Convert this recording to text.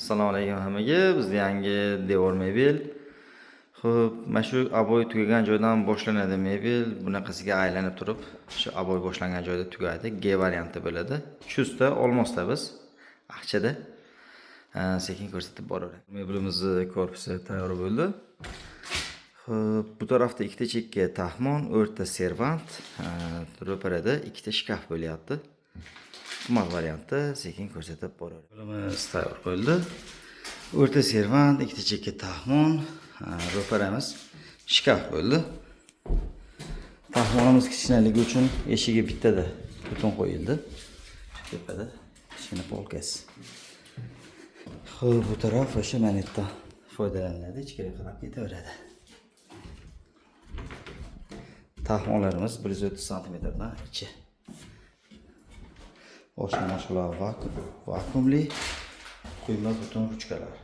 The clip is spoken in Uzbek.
Assalomu alaykum hammaga. Bizda yangi devor mebel. Xo'p, mana shu aboy tugagan joydan boshlanadi mebel. Bunaqasiga aylanib turib, shu aboy boshlangan joyda tugaydi. G varianti bo'ladi. Chustda olmosda biz aqchada sekin ko'rsatib boraveradi. Mebelimizni korpusi tayyor bo'ldi. Xo'p, bu tarafda ikkita chekka taxmon, o'rta servant, ro'parada ikkita shkaf bo'lyapti. Tumal variantda sekin ko'rsatib boraveradi. Bo'limiz tayyor bo'ldi. O'rta servant, ikkita chekka taxmon, ro'paramiz shkaf bo'ldi. Taxmonimiz kichkinaligi uchun eshigi bittada butun qo'yildi. Shu tepada kichkina polkasi. Xo'p, bu taraf o'sha manetdan foydalaniladi, ichkariga qarab ketaveradi. Taxmonlarimiz 130 cm dan ichi. Oshxona vakuumli, quyma butun ruchkalar.